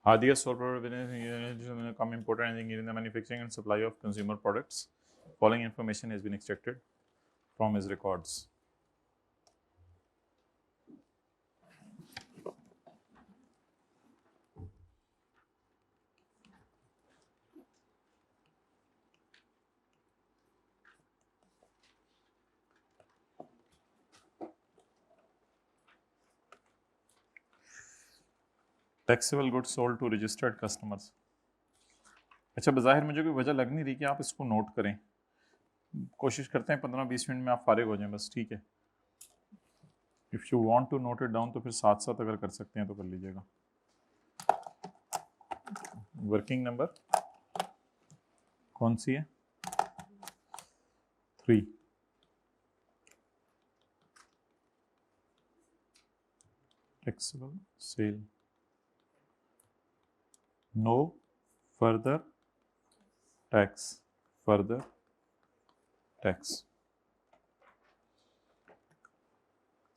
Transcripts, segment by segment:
Hardest sole provider come imported and in the manufacturing and supply of consumer products. Following information has been extracted from his records. Taxable goods sold to registered customers. अच्छा, बज़ाहिर मुझे कोई वजह लग नहीं रही कि आप इसको नोट करें। कोशिश करते हैं 15-20 मिनट में आप फारिग हो जाएं बस, ठीक है। If you want to note it down तो फिर साथ साथ अगर कर सकते हैं तो कर लीजिएगा। वर्किंग नंबर कौन सी है? 3। Taxable sale. No further tax. Further tax.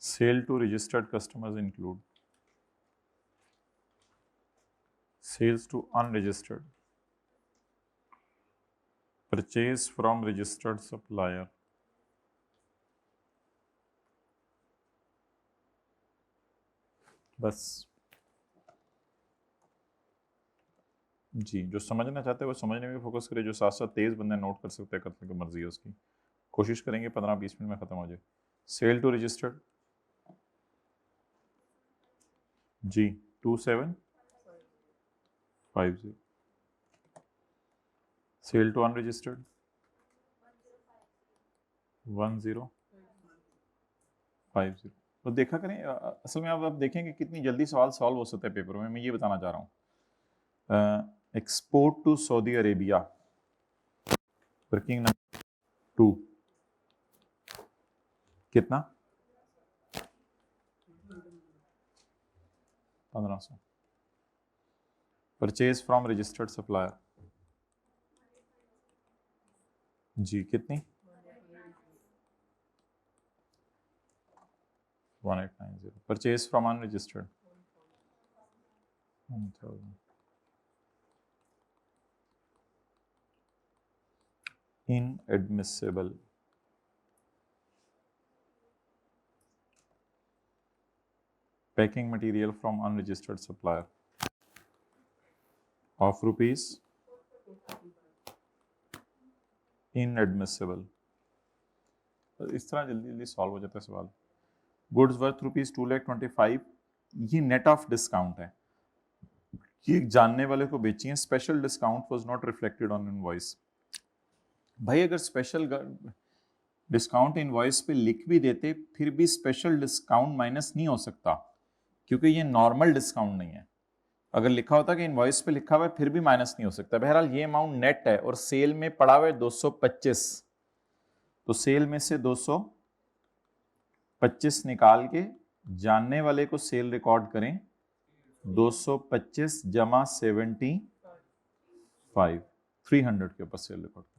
Sale to registered customers include sales to unregistered, purchase from registered supplier, बस जी। जो समझना चाहते हैं वो समझने में फोकस करे, जो साथ साथ तेज बंदे नोट कर सकते हैं, करने की मर्जी है उसकी। कोशिश करेंगे 15-20 मिनट में खत्म हो जाए। सेल टू रजिस्टर्ड जी 2750। Sale to unregistered 1050। तो देखा करें, असल में आप देखेंगे कितनी जल्दी सवाल सॉल्व हो सकता है पेपर में। मैं ये बताना चाह रहा हूँ। Export to Saudi Arabia, working number 2 कितना? 1500। परचेज फ्रॉम रजिस्टर्ड सप्लायर जी कितनी? 1890। Purchase from unregistered 1000। Inadmissible packing material from unregistered supplier of rupees inadmissible। इस तरह जल्दी जल्दी सॉल्व हो जाता है सवाल। गुड्स वर्थ रुपीज 2,25,000, ये नेट ऑफ डिस्काउंट है। ये जानने वाले को बेची है। Special discount was not reflected on invoice. भाई अगर स्पेशल डिस्काउंट इनवॉइस पे लिख भी देते फिर भी स्पेशल डिस्काउंट माइनस नहीं हो सकता, क्योंकि ये नॉर्मल डिस्काउंट नहीं है। अगर लिखा होता कि इनवॉइस पे लिखा हुआ है फिर भी माइनस नहीं हो सकता। बहरहाल ये अमाउंट नेट है और सेल में पड़ा हुआ है 225, तो सेल में से 225 निकाल के जानने वाले को सेल रिकॉर्ड करें। 225 जमा 75, 300 के ऊपर सेल रिकॉर्ड करें।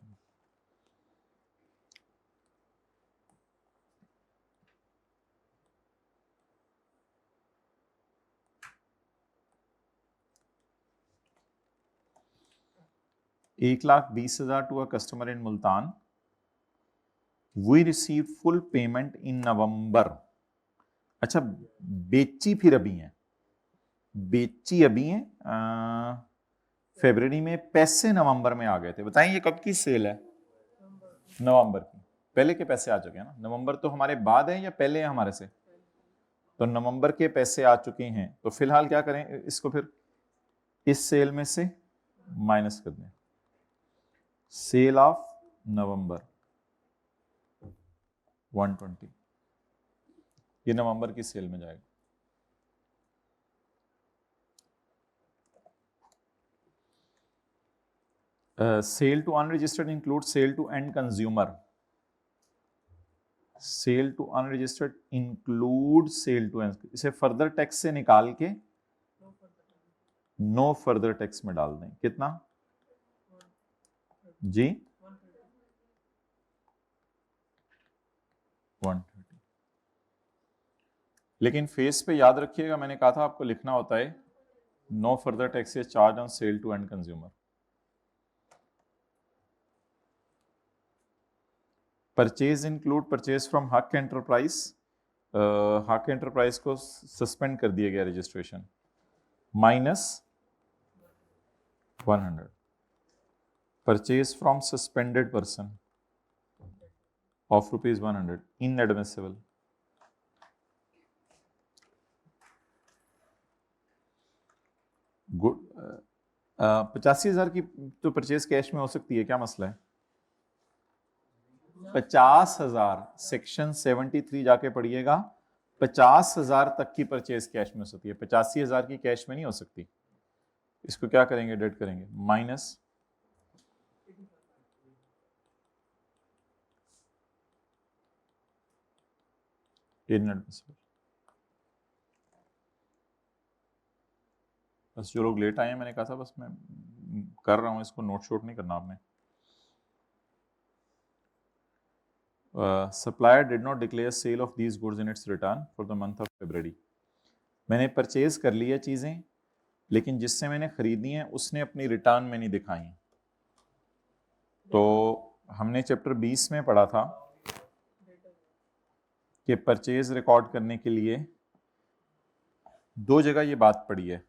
$1,20,000 to a customer in Multan. We receive full payment in November. अच्छा, बेची फिर अभी है, बेची अभी है फरवरी में, पैसे नवंबर में आ गए थे। बताएं ये कब की सेल है? नवंबर की। पहले के पैसे आ चुके हैं ना। नवंबर तो हमारे बाद है या पहले है हमारे से? तो नवंबर के पैसे आ चुके हैं, तो फिलहाल क्या करें, इसको फिर इस सेल में से माइनस कर दें। सेल ऑफ नवंबर 120, ये नवंबर की सेल में जाएगा। Sale to unregistered include sale to end consumer. Sale to unregistered include sale to end, इसे फर्दर टैक्स से निकाल के नो फर्दर टैक्स में डाल दें। कितना जी? 130। लेकिन फेस पे याद रखिएगा, मैंने कहा था आपको लिखना होता है No further tax is charged on sale to end consumer. Purchase include purchase from Huck Enterprise. Huck Enterprise को सस्पेंड कर दिया गया registration, -100. Purchase from suspended person of ₹100, inadmissible. Good 85,000 की तो परचेज कैश में हो सकती है, क्या मसला है? 50,000 सेक्शन 73 जाके पढ़िएगा, 50,000 तक की परचेज कैश में हो सकती है, 85,000 की कैश में नहीं हो सकती. इसको क्या करेंगे, डेट करेंगे, माइनस इनएडमिसिबल. बस जो लोग लेट आए हैं, मैंने कहा था बस मैं कर रहा हूं, इसको नोट शोट नहीं करना आपने. Supplier did not declare sale of these goods in its return for the month of February. मैंने परचेज कर लिया चीज़ें, लेकिन जिससे मैंने खरीदी हैं उसने अपनी रिटर्न में नहीं दिखाई. तो हमने चैप्टर 20 में पढ़ा था कि परचेज रिकॉर्ड करने के लिए दो जगह ये बात पढ़ी है.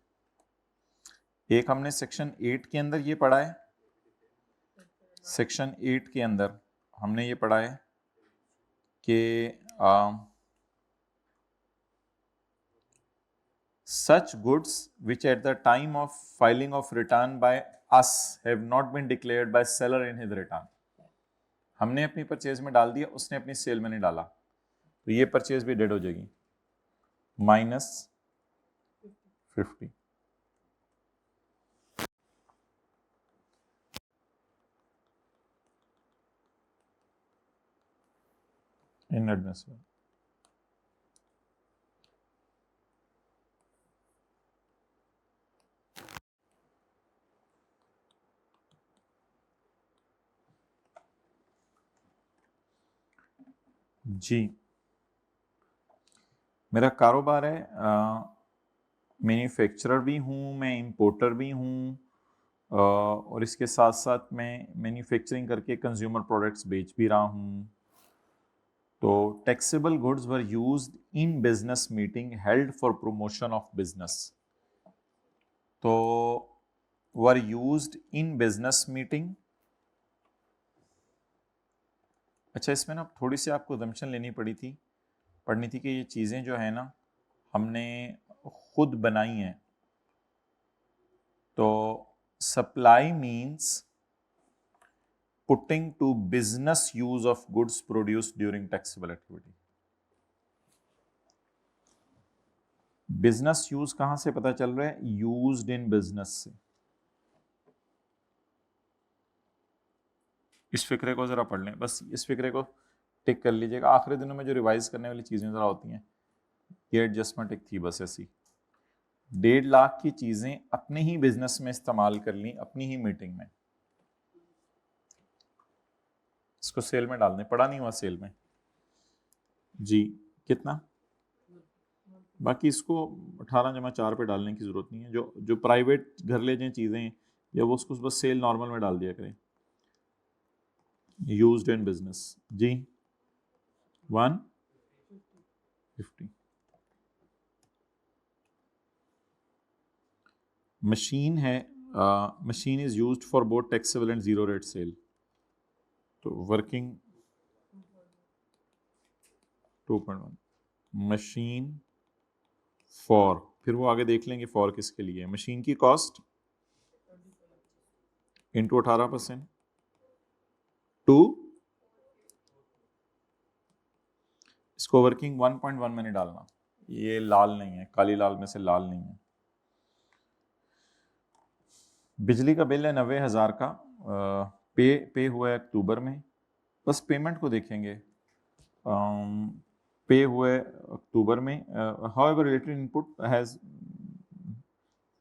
एक हमने सेक्शन 8 के अंदर ये पढ़ा है, सेक्शन 8 के अंदर हमने ये पढ़ा है कि such goods which at the time of filing of return by us have not been declared by seller in his return. हमने अपनी परचेज में डाल दिया, उसने अपनी सेल में नहीं डाला, तो ये परचेज भी डेड हो जाएगी, -50. इनएडमिसिबल. जी, मेरा कारोबार है, मैन्युफैक्चरर भी हूँ, मैं इंपोर्टर भी हूँ, और इसके साथ साथ मैं मैन्युफैक्चरिंग करके कंज्यूमर प्रोडक्ट्स बेच भी रहा हूँ. तो taxable goods were used in business meeting held for promotion of business. तो were used in business meeting. अच्छा, इसमें ना थोड़ी सी आपको assumption लेनी पड़नी थी कि ये चीज़ें जो है ना हमने खुद बनाई हैं. तो supply means putting to business use of goods produced during taxable activity. Business use कहां से पता चल रहा है, यूज्ड इन बिजनेस से. इस फिक्रे को जरा पढ़ लें, बस इस फिक्रे को टिक कर लीजिएगा. आखिरी दिनों में जो रिवाइज करने वाली चीजें जरा होती हैं, ये एडजस्टमेंट एक थी बस ऐसी. 1.5 लाख की चीजें अपने ही बिजनेस में इस्तेमाल कर ली, अपनी ही मीटिंग में. इसको सेल में डाल दें, पड़ा नहीं हुआ सेल में जी, कितना, बाकी इसको 18/4 पे डालने की जरूरत नहीं है. जो प्राइवेट घर ले जाए चीजें, या वो उसको बस सेल नॉर्मल में डाल दिया करें. यूज्ड इन बिजनेस जी, 150. मशीन है, machine is used for both taxable and zero rate sale. तो वर्किंग 2.1. मशीन फॉर, फिर वो आगे देख लेंगे फॉर किसके लिए है. मशीन की कॉस्ट इंटू 18% टू, इसको वर्किंग 1.1 में नहीं डालना, ये लाल नहीं है, काली लाल में से लाल नहीं है. बिजली का बिल है 90,000 का, पे हुआ है अक्टूबर में. बस पेमेंट को देखेंगे, पे हुए अक्टूबर में. हाउएवर रिलेटेड इनपुट हैज,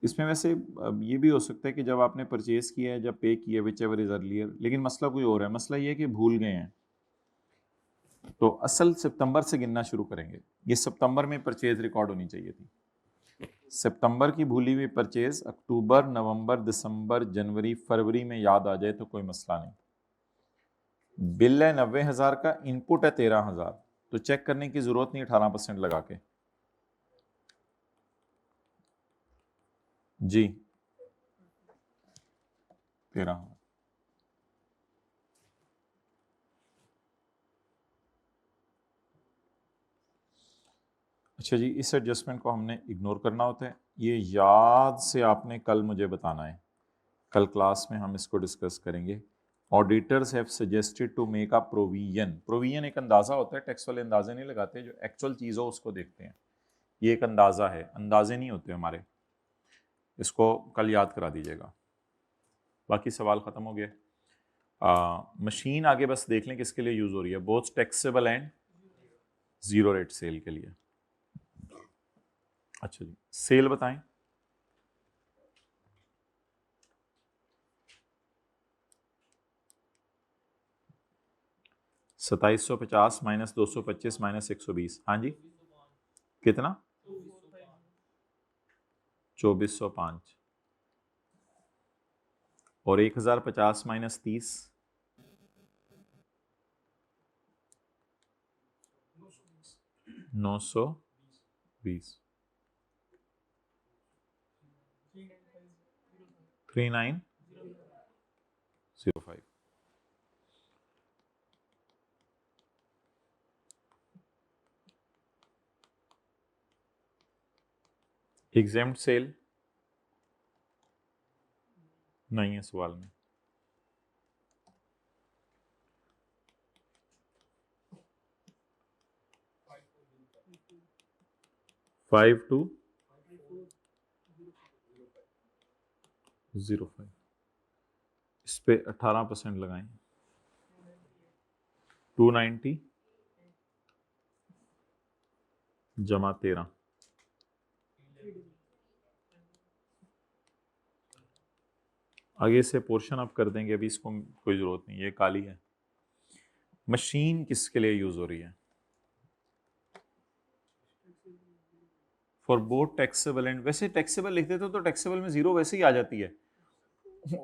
इसमें वैसे ये भी हो सकता है कि जब आपने परचेज किया है, जब पे किया, विच एवर इज अर्लियर, लेकिन मसला कोई और है. मसला ये है कि भूल गए हैं. तो असल सितंबर से गिनना शुरू करेंगे, ये सितंबर में परचेज रिकॉर्ड होनी चाहिए थी. सितंबर की भूली हुई परचेज अक्टूबर, नवंबर, दिसंबर, जनवरी, फरवरी में याद आ जाए तो कोई मसला नहीं। बिल है 90,000 का, इनपुट है 13,000, तो चेक करने की जरूरत नहीं 18% लगा के। जी 13। अच्छा जी, इस एडजस्टमेंट को हमने इग्नोर करना होता है, ये याद से आपने कल मुझे बताना है, कल क्लास में हम इसको डिस्कस करेंगे। Auditors have suggested to make a provision. Provision एक अंदाजा होता है, टैक्स वाले अंदाजे नहीं लगाते, जो एक्चुअल चीज़ हो उसको देखते हैं। ये एक अंदाजा है, अंदाजे नहीं होते हमारे, इसको कल याद करा दीजिएगा। बाकी सवाल ख़त्म हो गए। मशीन आगे बस देख लें किसके लिए यूज़ हो रही है, both taxable and zero rate sale के लिए। अच्छा जी, सेल बताएं। $2750 माइनस 225 माइनस 120, हाँ जी कितना? 2405। और 1050 माइनस 30, 920। 3905। एग्जेम्प्ट सेल नहीं है सवाल में। फाइव टू 05, इस पे 18% लगाएं, 290 जमा 13। आगे से पोर्शन आप कर देंगे, अभी इसको कोई जरूरत नहीं, ये काली है। मशीन किसके लिए यूज हो रही है? फॉर बोथ टैक्सेबल एंड, वैसे टैक्सेबल लिख देते तो टैक्सेबल में जीरो वैसे ही आ जाती है।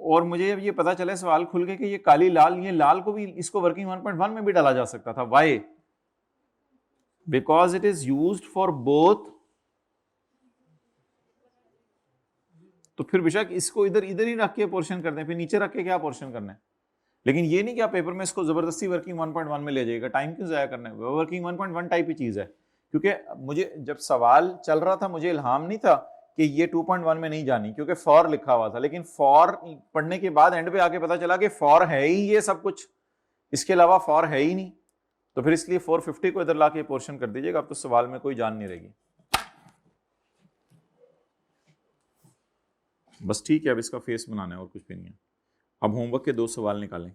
और मुझे अब ये पता चला सवाल खुल के कि ये काली लाल, ये लाल को भी इसको वर्किंग 1.1 में भी डाला जा सकता था। Why? Because it is used for both. तो फिर बेशक इसको इधर इधर ही रख के पोर्शन कर दें, फिर नीचे रख के क्या पोर्शन करना है। लेकिन ये नहीं कि आप पेपर में इसको जबरदस्ती वर्किंग 1.1 में ले जाइएगा, टाइम क्यों जाया करना है। वर्किंग 1.1 टाइप की चीज है। क्योंकि मुझे जब सवाल चल रहा था मुझे इल्हाम नहीं था कि ये 2.1 में नहीं जानी, क्योंकि फॉर लिखा हुआ था, लेकिन फॉर पढ़ने के बाद एंड पे आके पता चला कि फॉर है ही ये सब कुछ, इसके अलावा फॉर है ही नहीं। तो फिर इसलिए 450 को इधर ला के पोर्शन कर दीजिएगा, अब तो सवाल में कोई जान नहीं रहेगी। बस ठीक है, अब इसका फेस बनाना है और कुछ भी नहीं है। अब होमवर्क के 2 सवाल निकालें।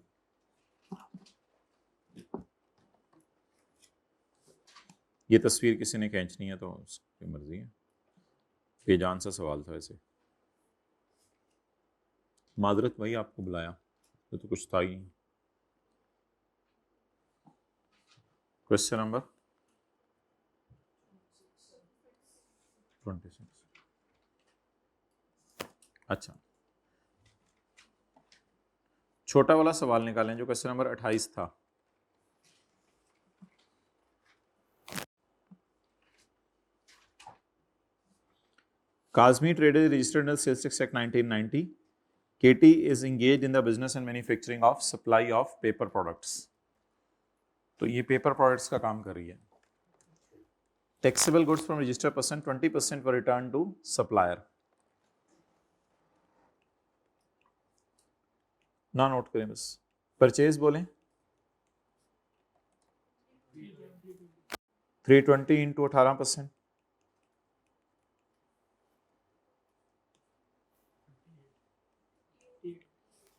ये तस्वीर किसी ने खींचनी है तो उसकी मर्जी है, बेजान सा सवाल था वैसे। माजरत भाई आपको बुलाया तो कुछ था ही। Question number 26। अच्छा, छोटा वाला सवाल निकालें जो क्वेश्चन नंबर 28 था। Kazmi Traders is registered under Sales Tax Act 1990. KT is engaged in the business and manufacturing of supply of paper products. तो ये पेपर प्रोडक्ट्स का काम कर रही है। Taxable goods from registered person 20% were return to supplier. ना note करें बस। परचेज बोलें 320 इंटू 18%,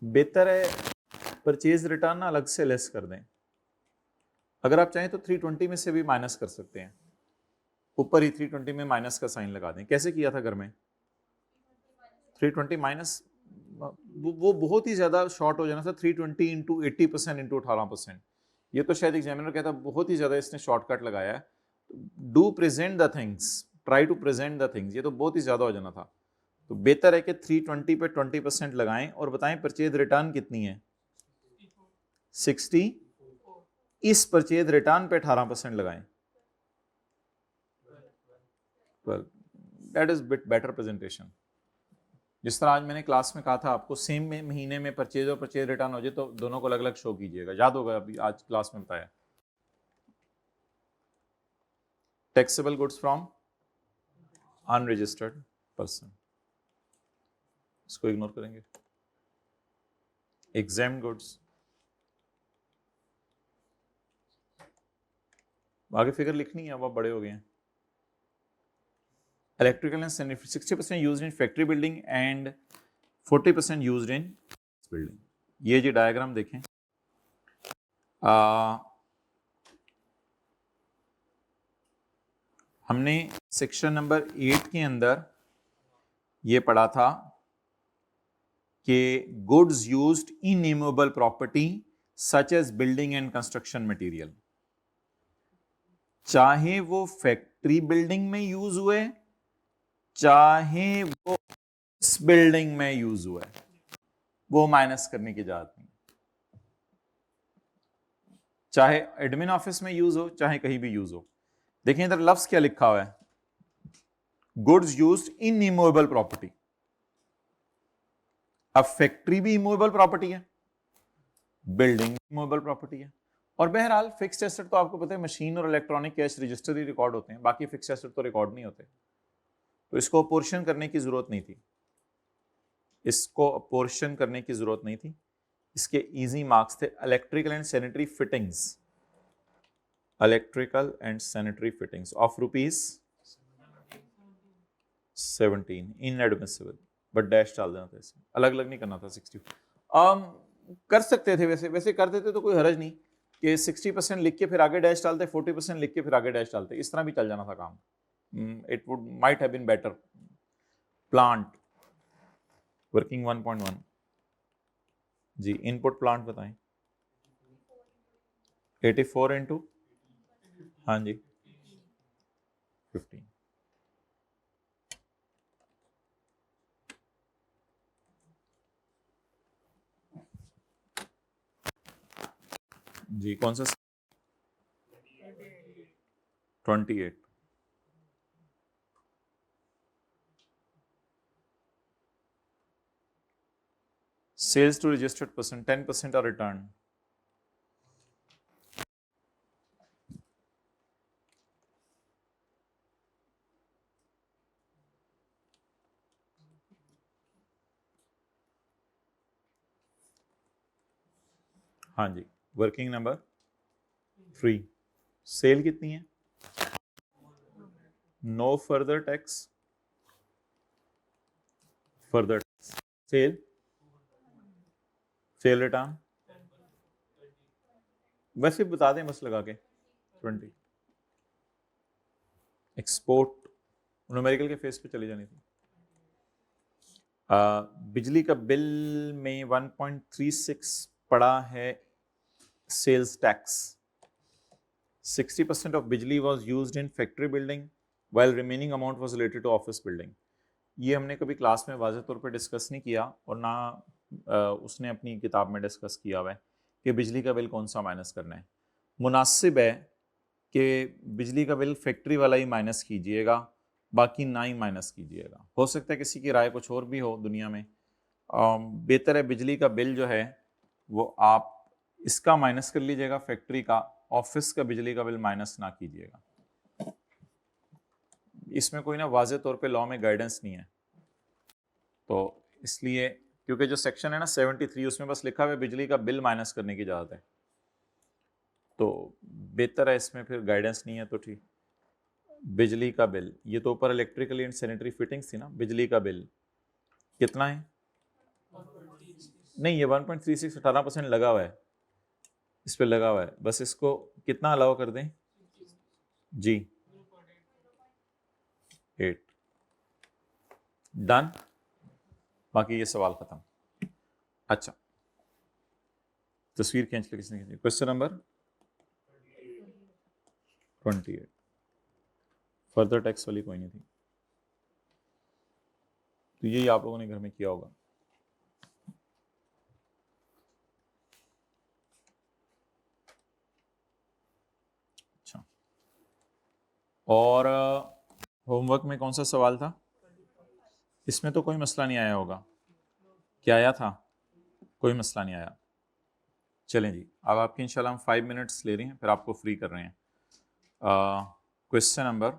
बेहतर है परचेज रिटर्न अलग से लेस कर दें। अगर आप चाहें तो 320 में से भी माइनस कर सकते हैं, ऊपर ही 320 में माइनस का साइन लगा दें। कैसे किया था घर में? 320 माइनस, वो बहुत ही ज्यादा शॉर्ट हो जाना था। 320 इंटू 80% इंटू 18%, ये तो शायद एग्जामिनर कहता बहुत ही ज्यादा इसने शॉर्टकट लगाया है। Do present the things, try to present the things, ये तो बहुत ही ज्यादा हो जाना था। तो बेहतर है कि 320 पे 20% लगाएं और बताएं परचेज रिटर्न कितनी है, 60। इस परचेज रिटर्न पे 18% लगाएं, 12। That is bit better presentation. जिस तरह आज मैंने क्लास में कहा था आपको, सेम महीने में परचेज और परचेज रिटर्न हो जाए तो दोनों को अलग अलग शो कीजिएगा, याद होगा अभी आज क्लास में बताया। Taxable goods from unregistered person, इसको इग्नोर करेंगे। एग्जाम गुड्स, आगे फिगर लिखनी है, अब आप बड़े हो गए हैं। Electrical and sanitary 60% used in factory building and 40% used in building. ये जी डायग्राम देखें, हमने सेक्शन नंबर 8 के अंदर ये पढ़ा था कि goods used in immovable property such as building and construction material, चाहे वो फैक्ट्री बिल्डिंग में यूज हुए, चाहे वो इस बिल्डिंग में यूज हुआ है, वो माइनस करने की इजाजत नहीं। चाहे एडमिन ऑफिस में यूज हो, चाहे कहीं भी यूज हो। देखिए इधर लफ्ज क्या लिखा हुआ है, goods used in immovable property. अब फैक्ट्री भी इमूवेबल प्रॉपर्टी है, बिल्डिंग भी इमूवेबल प्रॉपर्टी है, और बहरहाल फिक्स्ड एसेट तो आपको पता है मशीन और इलेक्ट्रॉनिक कैश रजिस्टर ही रिकॉर्ड होते हैं, बाकी फिक्स्ड एसेट तो रिकॉर्ड नहीं होते। तो इसको पोर्शन करने की जरूरत नहीं थी, इसको पोर्शन करने की जरूरत नहीं थी। इसके इजी मार्क्स थे electrical and sanitary fittings, electrical and sanitary fittings of ₹17 inadmissible, but dash डाल देना था, इसमें अलग अलग नहीं करना था। 60 कर सकते थे, वैसे कर देते तो कोई हरज नहीं कि 60% लिख के फिर आगे डैश डालते, 40% लिख के फिर आगे डैश डालते, इस तरह भी चल जाना था काम। It would might have been better. Plant working 1.1 जी, इनपुट प्लांट बताएं। 84 इंटू, हाँ जी 15 जी, कौन सा 28। Sales to registered person 10% are return. हाँ जी, वर्किंग नंबर 3। सेल कितनी है, no further tax, further tax, sale, sale return वैसे बता दें बस लगा के 20। एक्सपोर्ट न्यूमेरिकल के फेस पे चली जानी थी। बिजली का बिल में 1.36 पड़ा है सेल्स टैक्स। 60% of बिजली was used in factory building while remaining amount was related to office building। ये हमने कभी क्लास में वाज़ेह तौर पे डिस्कस नहीं किया और ना उसने अपनी किताब में डिस्कस किया हुआ है कि बिजली का बिल कौन सा माइनस करना है। मुनासिब है कि बिजली का बिल फैक्ट्री वाला ही माइनस कीजिएगा, बाकी ना ही माइनस कीजिएगा। हो सकता है किसी की राय कुछ और भी हो दुनिया में। बेहतर है बिजली का बिल जो है वो आप इसका माइनस कर लीजिएगा, फैक्ट्री का, ऑफिस का बिजली का बिल माइनस ना कीजिएगा। इसमें कोई ना वाज़ेह तौर पे लॉ में गाइडेंस नहीं है, तो इसलिए क्योंकि जो सेक्शन है ना 73 उसमें बस लिखा हुआ है बिजली का बिल माइनस करने की इजाज़त है, तो बेहतर है इसमें फिर गाइडेंस नहीं है तो ठीक। बिजली का बिल, ये तो ऊपर इलेक्ट्रिकल एंड सैनिटरी फिटिंग्स थी ना, बिजली का बिल कितना है, नहीं ये 1.36 18% लगा हुआ है, इस पे लगा हुआ है, बस इसको कितना अलाउ कर दें जी 8 डन, बाकी ये सवाल खत्म। अच्छा तस्वीर खींच ले किसने खींची, क्वेश्चन नंबर 28 फर्दर टैक्स वाली कोई नहीं थी, तो यही आप लोगों ने घर में किया होगा। अच्छा, और होमवर्क में कौन सा सवाल था? इसमें तो कोई मसला नहीं आया होगा। क्या आया था? कोई मसला नहीं आया। चलें जी, अब आपके इंशाल्लाह हम 5 मिनट्स ले रहे हैं, फिर आपको फ्री कर रहे हैं। Question number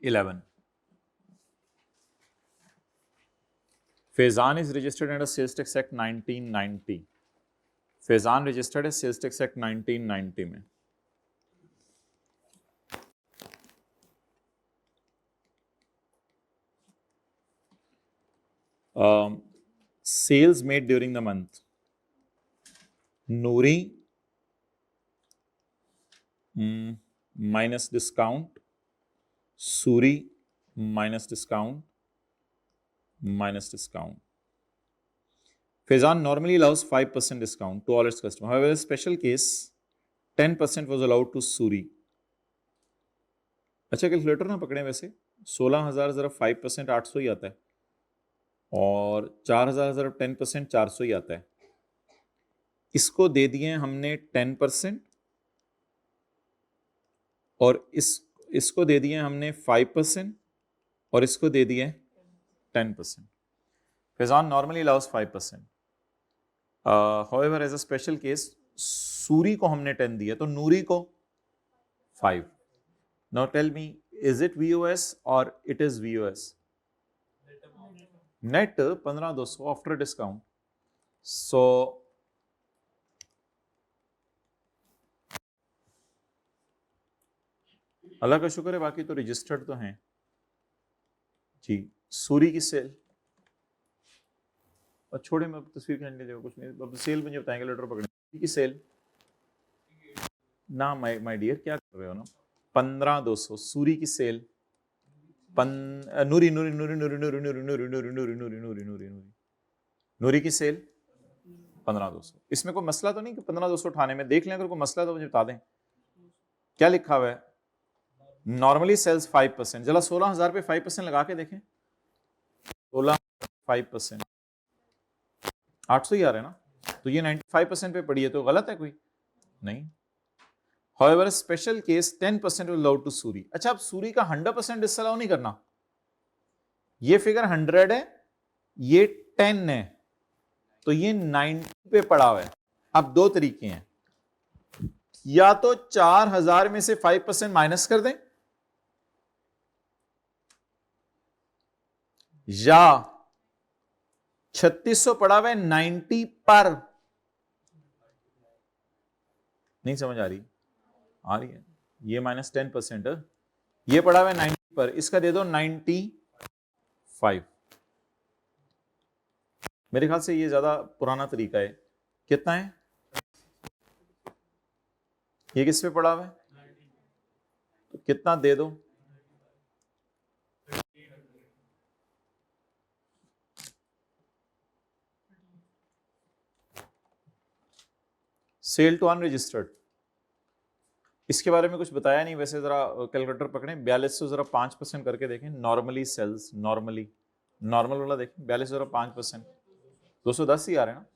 11। Faizan is registered under sales tax act 1990। Faizan registered है सेल्स टैक्स एक्ट 1990 में। Sales made during the month. Noori minus discount. Suri minus discount. Minus discount. Faizan normally allows 5% discount to all its customers. However, in a special case, 10% was allowed to Suri. अच्छा, calculator ना पकड़े वैसे। 16,000 जरा 5% 800 ही आता है, और 4,000 जरा 10% 400 ही आता है। इसको दे दिए हमने 10%, और इसको दे दिए हमने 5%, और इसको दे दिए 10%. Faizan normally allows 5%. However, as a special case, Suri को हमने 10 दिया, तो नूरी को 5. Now tell me, is it VOS or it is VOS? Net 15,200 after discount. So अल्लाह का शुक्र है, बाकी तो रजिस्टर्ड तो हैं जी। सूरी की सेल, और छोड़े मैं तस्वीर खींचने की जगह कुछ नहीं, अब सेल मुझे बताएंगे, लेटर पकड़े की सेल ना। माय डियर क्या कर रहे हो ना। 15,200 सूरी की सेल। नूरी नूरी नूरी नूरी नूरी नूरी नूरी नूरी नूरी नूरी नूरी नूरी नूरी नूरी की सेल 15,200। इसमें कोई मसला तो नहीं कि 15,200 उठाने में? देख लें, अगर कोई मसला तो मुझे बता दें। क्या लिखा हुआ है? Normally sales 5%। जरा 16,000 पे 5% लगा के देखें। 16 5% 800 ही आ रहा है ना, तो ये 95% पे पड़ी है, तो गलत है कोई? नहीं। However, special case 10% will allow to Suri. अच्छा, अब सूरी का 100% डिसअलाउ नहीं करना। ये फिगर 100 है, ये 10 है, तो ये 90 पे पड़ा हुआ है। अब दो तरीके हैं, या तो 4,000 में से 5% माइनस कर दें, या 3600 पड़ा हुआ है 90 पर। नहीं समझ आ रही? आ रही है। ये माइनस 10%, ये पड़ा हुआ है 90 पर, इसका दे दो 95। मेरे ख्याल से ये ज्यादा पुराना तरीका है। कितना है ये? किस पे पड़ा हुआ है? तो कितना दे दो? सेल टू अनरजिस्टर्ड, इसके बारे में कुछ बताया नहीं वैसे। जरा कैलकुलेटर पकड़ें, 4200 जरा 5% करके देखें। नॉर्मली सेल्स, नॉर्मली नॉर्मल वाला देखें, 42 जरा 5%, 210 ही आ रहे हैं ना।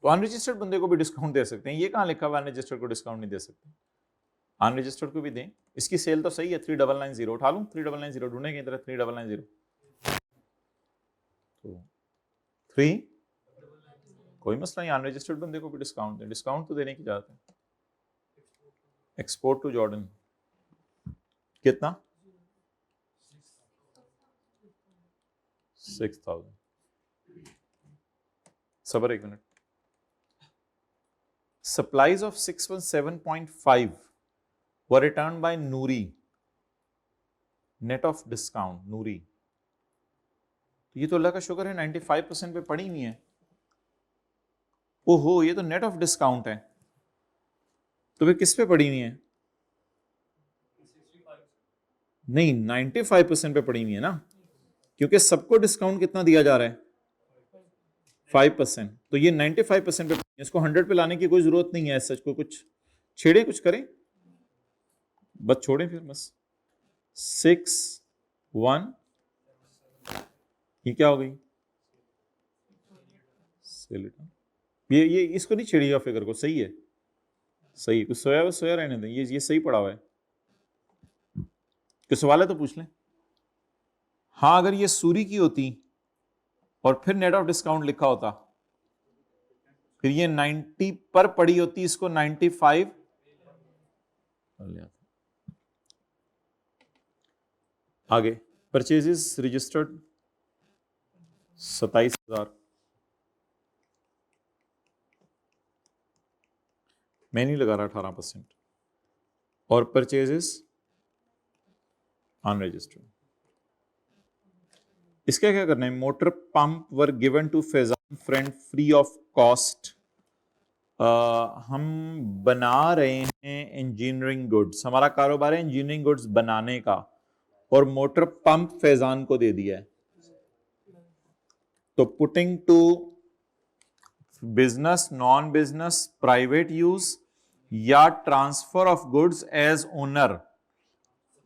तो अनरजिस्टर्ड बंदे को भी डिस्काउंट दे सकते हैं। ये कहां लिखा हुआ अनरजिस्टर्ड को डिस्काउंट नहीं दे सकते? अनरजिस्टर्ड को भी दें। इसकी सेल तो सही है, 3990 उठा लूं। 3990 ढूंढेंगे इधर, 3990 तो 3, कोई मसला नहीं। अनरजिस्टर्ड बंदे को भी डिस्काउंट दें, डिस्काउंट तो देने की जरूरत है। एक्सपोर्ट टू जॉर्डन कितना? 6,000। सबर एक minute. Supplies of 617.5 were returned by Noori, net of discount. Noori, ये तो अल्लाह का शुक्र है 95% पे पड़ी नहीं है। ओहो, ये तो नेट ऑफ डिस्काउंट है, तो फिर किस पे पड़ी हुई है? नहीं, 95% पे पड़ी हुई है ना, क्योंकि सबको डिस्काउंट कितना दिया जा रहा है? 5%। तो ये 95% पे पड़ी है, इसको 100 पे लाने की कोई जरूरत नहीं है। सच को कुछ छेड़े, कुछ करें, बस छोड़ें फिर, बस 6 1, ये क्या हो गई, ये इसको नहीं छेड़िएगा फिगर को, सही है, सही, कुछ सोया रहने दें, ये सही पड़ा हुआ है। कोई सवाल है तो पूछ लें। हाँ, अगर ये सूरी की होती और फिर नेट ऑफ डिस्काउंट लिखा होता, फिर ये 90 पर पड़ी होती, इसको 95 कर लिया था। आगे परचेजेस रजिस्टर्ड 27,000, मैं नहीं लगा रहा 18%, और परचेजेस अनरजिस्टर्ड। इसका क्या करना है, motor pump were given to Faizan friend free of cost. हम बना रहे हैं इंजीनियरिंग गुड्स, हमारा कारोबार है इंजीनियरिंग गुड्स बनाने का, और मोटर पंप फैजान को दे दिया है, तो putting to business, non business, private use या transfer of goods as owner.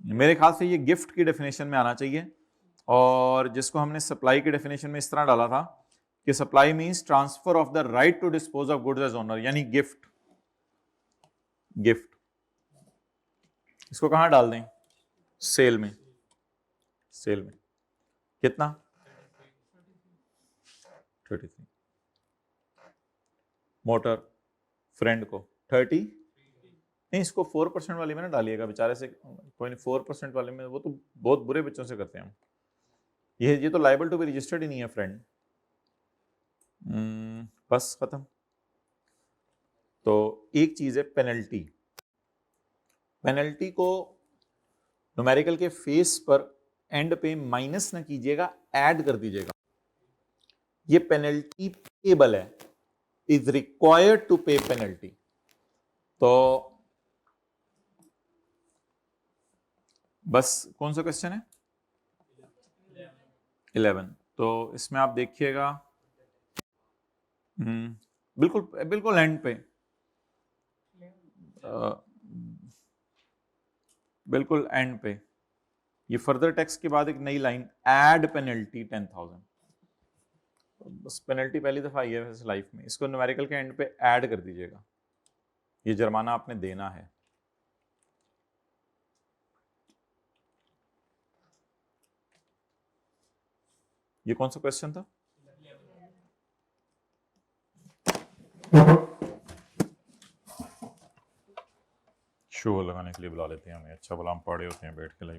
मेरे ख्याल से ये गिफ्ट की डेफिनेशन में आना चाहिए, और जिसको हमने सप्लाई की डेफिनेशन में इस तरह डाला था कि supply means transfer of the right to dispose of goods as owner, यानी गिफ्ट। गिफ्ट इसको कहां डाल दें, सेल में, सेल में कितना 33, मोटर फ्रेंड को 30, नहीं इसको 4% वाली में ना डालिएगा, बेचारे से कोई नहीं, 4% वाले में वो तो बहुत बुरे बच्चों से करते हैं हम, ये तो लायबल टू बी रजिस्टर्ड ही नहीं है फ्रेंड। बस खत्म। तो एक चीज है पेनल्टी, पेनल्टी को न्यूमेरिकल के फेस पर एंड पे माइनस ना कीजिएगा, ऐड कर दीजिएगा। ये पेनल्टी पेबल है, इज रिक्वायर्ड टू पे पेनल्टी। तो बस कौन सा क्वेश्चन है 11, तो इसमें आप देखिएगा बिल्कुल बिल्कुल एंड पे, बिल्कुल एंड पे, ये फर्दर टेक्स्ट के बाद एक नई लाइन, ऐड पेनल्टी 10,000। बस पेनल्टी पहली दफा आई है वैसे लाइफ में, इसको न्यूमेरिकल के एंड पे ऐड कर दीजिएगा, ये जुर्माना आपने देना है। ये कौन सा क्वेश्चन था, शो लगाने के लिए बुला लेते हैं हमें, अच्छा भला हम पढ़े होते हैं बैठ के लाइव।